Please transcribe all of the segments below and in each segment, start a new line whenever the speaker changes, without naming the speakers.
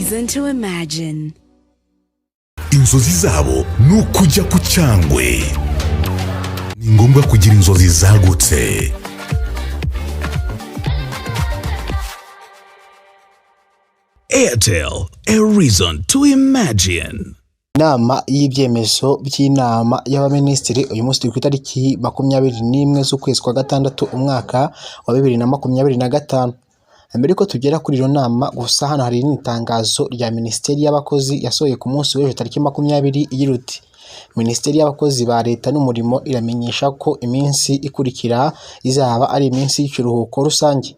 reason to imagine.
Inzozi zabo ni ukujya ku Cyangwe. Ni ngombwa kugira inzozi zagutse. Airtel, a reason to imagine.
Inama y'ibyemezo by'inama y'abaminisitiri uyu munsi ku itariki 21 z'ukwezi kwa gatandatu umwaka wa 2025. Mbere ko tugera kuri iyo nama gusa hano hari itangazo rya Minisiteri y'Abakozi yasohoye ku munsi w'ejo tariki 20 igiruti Minisiteri y'Abakozi ba Leta n'Umurimo iramenyesha ko iminsi ikurikira izaba ari iminsi y'ikiruhuko rusange.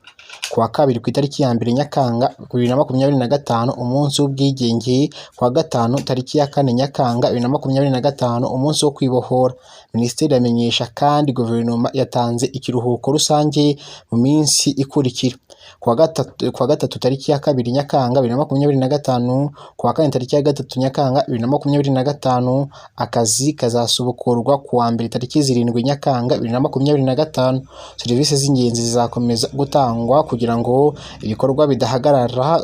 Kuwa kabiri ku itariki ya 2 Nyakanga 2025 umunsi w'ubwigenge, kuwa gatanu tariki ya 4 Nyakanga 2025 umunsi wo kwibohora. Minisiteri yamenyesha kandi guverinoma yatanze ikiruhuko rusange mu minsi ikurikira: kuwa gatatu tariki ya 2 Nyakanga 2025, kuwa kane tariki ya 3 Nyakanga 2025 akazi kazasubukurwa kuwa mbere tariki 7 Nyakanga 2025. Serivisi z'ingenzi zizakomeza gutangwa kugira ngo ibikorwa bidahagarara.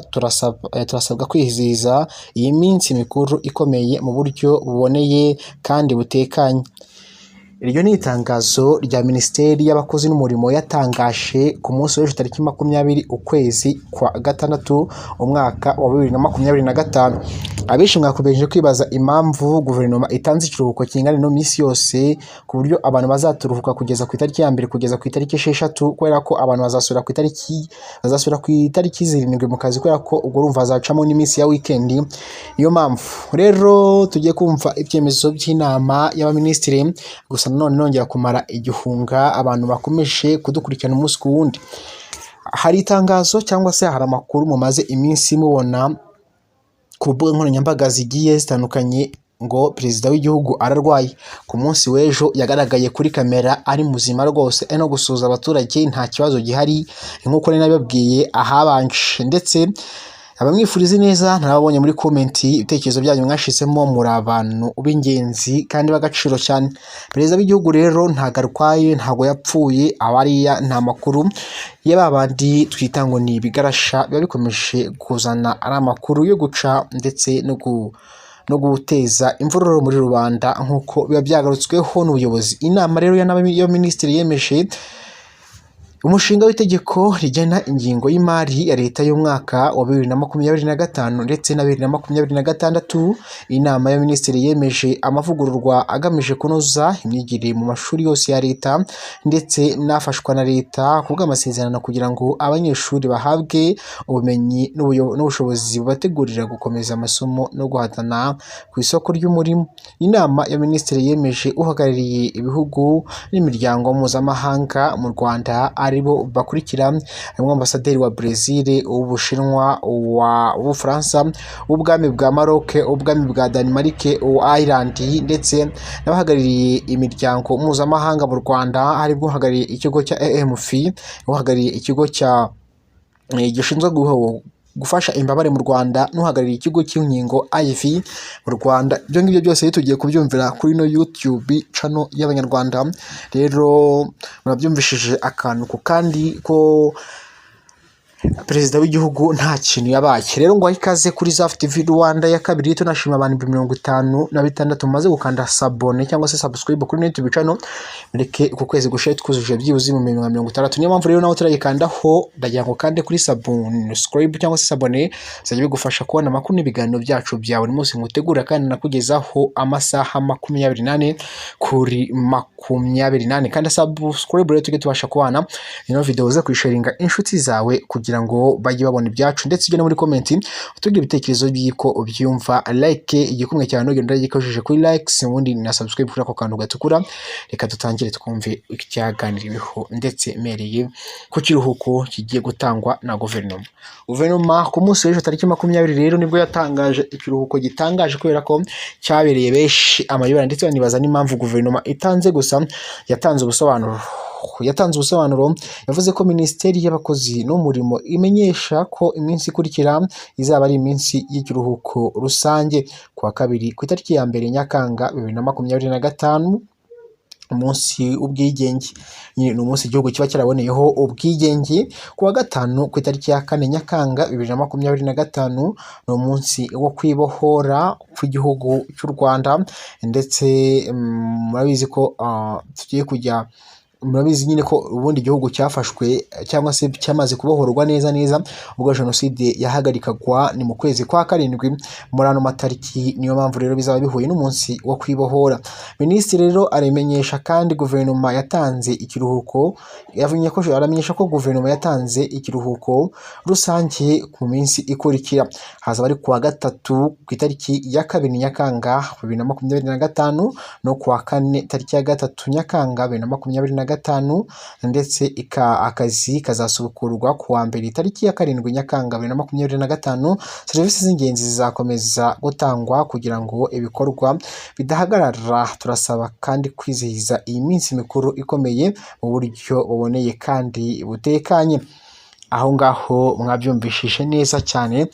Turasabwa kwizihiza iyi minsi mikuru ikomeye mu buryo buboneye kandi butekanye. Iryo ni itangazo rya Minisiteri y'Abakozi n'Umurimo yatangashe ku munsi w'ejo tariki 20 ukwezi kwa gatandatu umwaka wa 2025. Abenshi mwakomeje kwibaza impamvu guverinoma itanze ikiruhuko kingana no minsi yose ku buryo abantu bazaturuhuka kugeza ku itariki ya 2 kugeza ku itariki 6, kubera ko abantu bazasubira ku itariki 7 mu kazi, kubera ko ubwo urumva hazacamo n'iminsi ya weekend. Niyo mpamvu rero tugiye kumva ibyemezo by'inama y'abaminisitiri. Gusa none nongera kumara igihunga abantu bakomeje kudukurikirana umunsi ku wundi. Hari itangazo cyangwa se hari amakuru mumaze iminsi mubona ku mbuga nkoranyambaga zigiye zitandukanye ngo perezida w'igihugu ararwaye. Ku munsi w'ejo yagaragaye kuri kamera ari muzima rwose, no gusuza abaturage nta kibazo gihari nk'uko nari nababwiye ahabanje, ndetse abamwifuriza neza nababonye muri comment ibitekerezo byanyu mwashizemo muri abantu b'ingenzi kandi bagaciro cyane. Perezida w'igihugu rero ntago arwaye, ntago yapfuye, abariya nta makuru y'ababandi twita ngo ni ibigarasha biba bikomeje kuzana ari amakuru yo guca ndetse no guteza imvururu muri rubanda nk'uko biba byagarutsweho n'ubuyobozi. Inama rero y'abaminisitiri yemeje umushinga w'itegeko rigena ingingo y'imari ya leta y'umwaka wa 2025 ndetse na 2026. Inama y'abaminisitiri yemeje amavugururwa agamije kunoza imyigire mu mashuri yose ya leta ndetse nafashwa na leta kubw'amasezerano kugira ngo abanyeshuri bahabwe ubumenyi n'ubushobozi bubategurira gukomeza amasomo no guhatana ku isoko ry'umurimo. Inama y'abaminisitiri yemeje uhagarariye ibihugu n'imiryango mpuzamahanga mu Rwanda aribo bakurikira: harimo ambasaderi wa Brazil, uw'Ubushinwa, uw'Ubufaransa, ubwami bwa Maroc, ubwami bwa Denmark, Ireland, ndetse n'abahagarariye imiryango mpuzamahanga mu Rwanda harimo uhagarariye ikigo cya AMF, uhagarariye ikigo cya gishinzwe gufasha imbabare mu Rwanda, n'uhagarariye ikigo cy'inkingo IV mu Rwanda. Ibyo ngibyo byose tugiye kubyumvira kuri no YouTube channel y'Abanyarwanda. Rero murabyumvishije akantu ku kandi ko perezida w'igihugu nta kintu yabaye. Rero ngo ikaze kuri Zaf TV Rwanda ya kabiri. Tunashima abantu 56 maze gukanda sabone cyangwa se subscribe kuri YouTube channel. Mureke uko kwezi gushaye twuzuje byibuze mu 60. Niyo mpamvu rero nawe turayikandaho ndagira ngo kande kuri subscribe cyangwa se sabone zajye bigufasha kubona amakuru n'ibiganiro byacu bya buri munsi ngutegura kandi nakugezaho amasaha 28 kuri 28. Kandi subscribe rero tujye tubasha kubana ino video ze kwisharinga inshuti zawe kugira ngo bajye babona ibyacu, ndetse ujye no muri comment utubwire ibitekerezo by'iko ubyumva. Like igikumwe cyane ugenda gikojeje kuri likes, ubundi na subscribe kuri ako kantu gatukura. Reka tutangire twumve icyaganiriweho ndetse mereye ku kiruhuko kigiye gutangwa na guverinoma. Ku munsi w'ejo tariki 20 rero nibwo yatangaje ikiruhuko gitangaje, kubera ko cyabereye benshi amayobera, ndetse banibaza n'impamvu guverinoma itanze. Gusa yatanze ubusobanuro yavuze ko Minisiteri y'Abakozi n'Umurimo imenyesha ko iminsi ikurikira izaba ari iminsi y'ikiruhuko rusange. Kuwa kabiri ku itariki ya 2 Nyakanga 2025 umunsi ubwigenge. Ni umunsi igihugu kiba cyaraboneyeho ubwigenge ku wa gatanu ku itariki ya 4 Nyakanga 2025. Ni umunsi wo kwibohora kw'igihugu cy'u Rwanda, ndetse murabizi ko tugiye kujya murabizi nyine ko ubundi igihugu cyafashwe cyangwa se cyamaze kubohorwa neza ubwo jenoside yahagarikagwa ni mu kwezi kwa 7 muri ano matariki. Niyo mpamvu rero bizaba bihuye n'umunsi wo kwibohora. Minisitiri rero aramenyesha kandi guverinoma yatanze ikiruhuko, aramenyesha ko guverinoma yatanze ikiruhuko rusange ku minsi ikurikira. Hazaba ari kuwa gatatu ku itariki ya 2 Nyakanga 2025 no kuwa 4 tariki ya 3 Nyakanga 2025, ndetse akazi kazasubukurwa kuwa mbere tariki ya 7 Nyakanga 2025. Serivisi z'ingenzi zizakomeza gutangwa kugira ngo ibikorwa bidahagarara. Turasaba kandi kwizihiza iyi minsi mikuru ikomeye mu buryo buboneye kandi butekanye. Aho ngaho mwabyumvishije neza cyane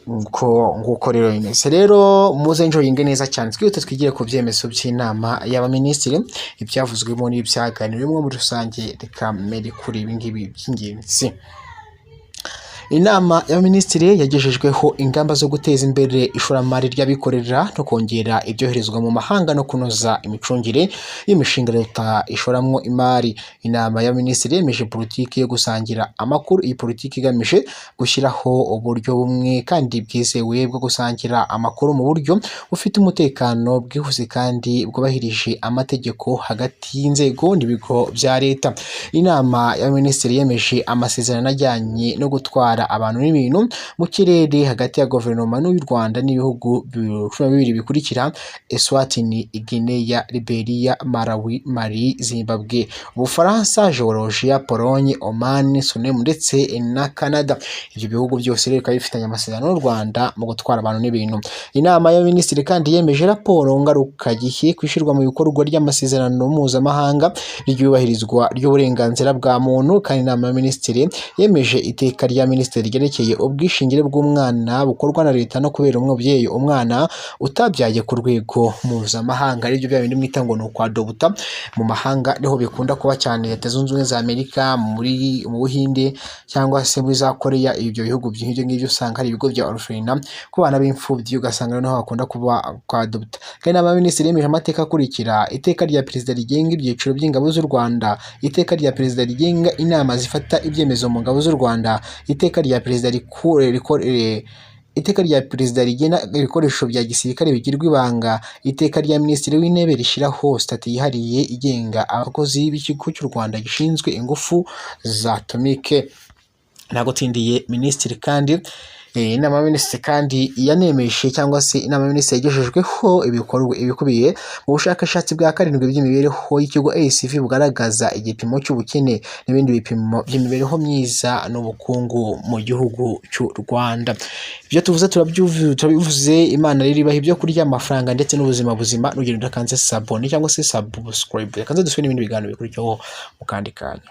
nguko rero bimeze. Rero muze enjoyinge neza cyane, twihute twigire ku byemezo by'inama y'abaminisitiri, ibyavuzwemo n'ibyaganiriwemo muri rusange. Reka mbere kuri ibi ngibi by'ingenzi. Inama y'abaminisitiri yagejejweho ingamba zo guteza imbere ishoramari ry'abikorera no kongera ibyoherezwa mu mahanga no kunoza imicungire y'imishinga leta ishoramwo imari. Inama y'abaminisitiri yemeje politiki yo gusangira amakuru. Iyi politiki igamije gushyiraho uburyo bumwe kandi bwizewe bwo gusangira amakuru mu buryo bufite umutekano, bwihuse kandi bwubahirije amategeko hagati y'inzego n'ibigo bya leta. Inama y'abaminisitiri yemeje amasezerano ajyanye no gutwara abantu n'ibintu mu kirere hagati ya guverinoma y'u Rwanda n'ibihugu 12 bikurikira: Eswatini, Guinea, Liberia, Malawi, Mali, Zimbabwe, Ubufaransa, Georgia, Pologne, Oman, Suriname ndetse na Canada. Ibyo bihugu byose rero bikaba bifitanye amasezerano n'u Rwanda mu gutwara abantu n'ibintu. Inama y'abaminisitiri kandi yemeje raporo ngarukagihe kwishyirwa mu bikorwa ry'amasezerano mpuzamahanga ry'iyubahirizwa ry'uburenganzira bwa muntu. Kandi inama y'abaminisitiri yemeje iteka rya minisitiri ryerekeye ubwishingire bw'umwana bukorwa na leta no kubera umubyeyi umwana utabyaye ku rwego mpuzamahanga. Aribyo bya bindi mwita ngo ni ukwadobuta mu mahanga, niho bikunda kuba cyane Leta Zunze Ubumwe za Amerika, mu Buhinde cyangwa se muri za Korea. Ibyo bihugu by'ibyo ngibyo usanga hari ibigo bya orphelinat ku bana b'imfubyi, ugasanga noneho hakunda kuba kwadobuta. Kandi inama y'abaminisitiri yemeje amateka akurikira: iteka rya perezida rigenga ibyiciro by'ingabo z'u Rwanda, iteka rya perezida rigenga inama zifata ibyemezo mu ngabo z'u Rwanda, iteka rya perezida rigena ibikoresho bya gisirikare bigirwa ibanga, iteka rya minisitiri w'intebe rishyiraho sitati yihariye igenga abakozi b'ikigo cy'u Rwanda gishinzwe ingufu za atomike. Nagutindiye minisitiri kandi inama y'abaminisitiri kandi yanemeshe cyangwa se inama y'abaminisitiri yagejejweho ibikubiye mu bushakashatsi bwa 7 by'imibereho y'ikigo ACV bugaragaza igipimo cy'ubukene n'ibindi bipimo by'imibereho myiza n'ubukungu mu gihugu cy'u Rwanda. Ibyo tuvuze turabivuze. Imana rero ibaha ibyo kurya, amafaranga ndetse n'ubuzima buzima. Nugenda udakanze sabone cyangwa se subscribe, kanze dusubire n'ibindi biganiro bikurikiyeho mu kandi kanya.